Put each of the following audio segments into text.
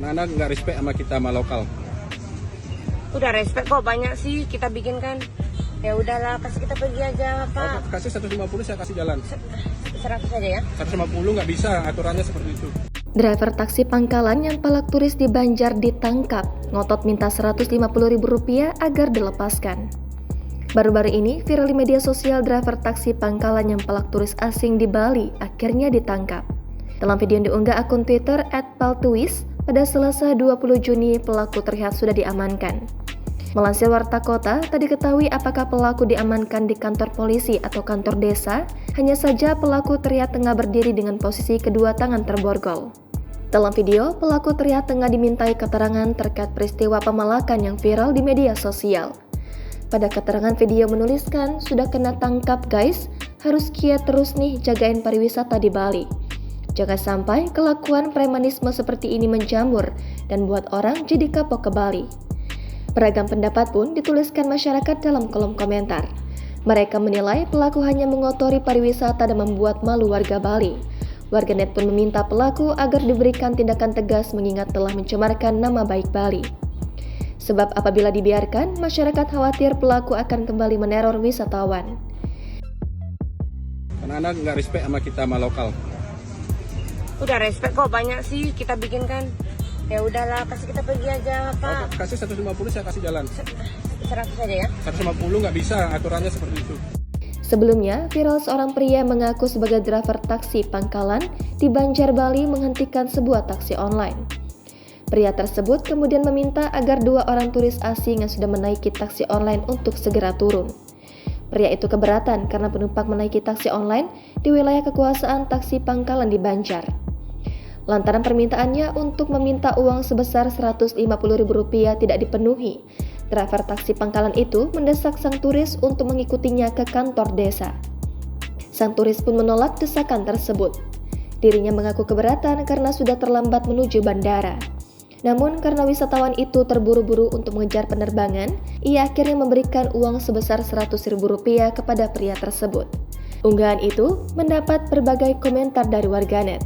Anak-anak nggak respect sama kita, sama lokal. Udah respect kok, banyak sih kita bikin kan. Ya udahlah, kasih kita pergi aja Kalau Pak. kasih 150 saya kasih jalan. 100 aja ya. 150 nggak bisa, aturannya seperti itu. Driver taksi Pangkalan yang palak turis di Banjar ditangkap, ngotot minta Rp150.000 agar dilepaskan. Baru-baru ini viral di media sosial driver taksi Pangkalan yang palak turis asing di Bali akhirnya ditangkap. Dalam video yang diunggah akun Twitter @paltuis, pada Selasa 20 Juni pelaku terlihat sudah diamankan. Melansir Warta Kota, tak diketahui apakah pelaku diamankan di kantor polisi atau kantor desa, hanya saja pelaku terlihat tengah berdiri dengan posisi kedua tangan terborgol. Dalam video, pelaku terlihat tengah dimintai keterangan terkait peristiwa pemalakan yang viral di media sosial. Pada keterangan video menuliskan, sudah kena tangkap guys, harus giat terus nih jagain pariwisata di Bali. Jangan sampai kelakuan premanisme seperti ini menjamur dan buat orang jadi kapok ke Bali. Beragam pendapat pun dituliskan masyarakat dalam kolom komentar. Mereka menilai pelaku hanya mengotori pariwisata dan membuat malu warga Bali. Warganet pun meminta pelaku agar diberikan tindakan tegas mengingat telah mencemarkan nama baik Bali. Sebab apabila dibiarkan, masyarakat khawatir pelaku akan kembali meneror wisatawan. Anak-anak nggak respect sama kita, sama lokal. Udah respect kok, banyak sih kita bikin kan. Ya udahlah, kasih kita pergi aja Pak. Kalau kasih 150 saya kasih jalan. 100 aja ya. 150 nggak bisa, aturannya seperti itu. Sebelumnya, viral seorang pria mengaku sebagai driver taksi Pangkalan di Banjar, Bali menghentikan sebuah taksi online. Pria tersebut kemudian meminta agar dua orang turis asing yang sudah menaiki taksi online untuk segera turun. Pria itu keberatan karena penumpang menaiki taksi online di wilayah kekuasaan taksi Pangkalan di Banjar. Lantaran permintaannya untuk meminta uang sebesar Rp150.000 tidak dipenuhi, driver taksi Pangkalan itu mendesak sang turis untuk mengikutinya ke kantor desa. Sang turis pun menolak desakan tersebut. Dirinya mengaku keberatan karena sudah terlambat menuju bandara. Namun karena wisatawan itu terburu-buru untuk mengejar penerbangan, ia akhirnya memberikan uang sebesar Rp100.000 kepada pria tersebut. Unggahan itu mendapat berbagai komentar dari warganet.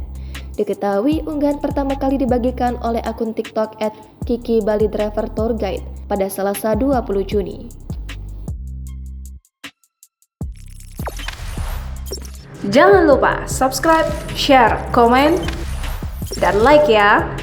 Diketahui unggahan pertama kali dibagikan oleh akun TikTok @KikiBaliDriverTourGuide pada Selasa 20 Juni. Jangan lupa subscribe, share, komen, dan like ya!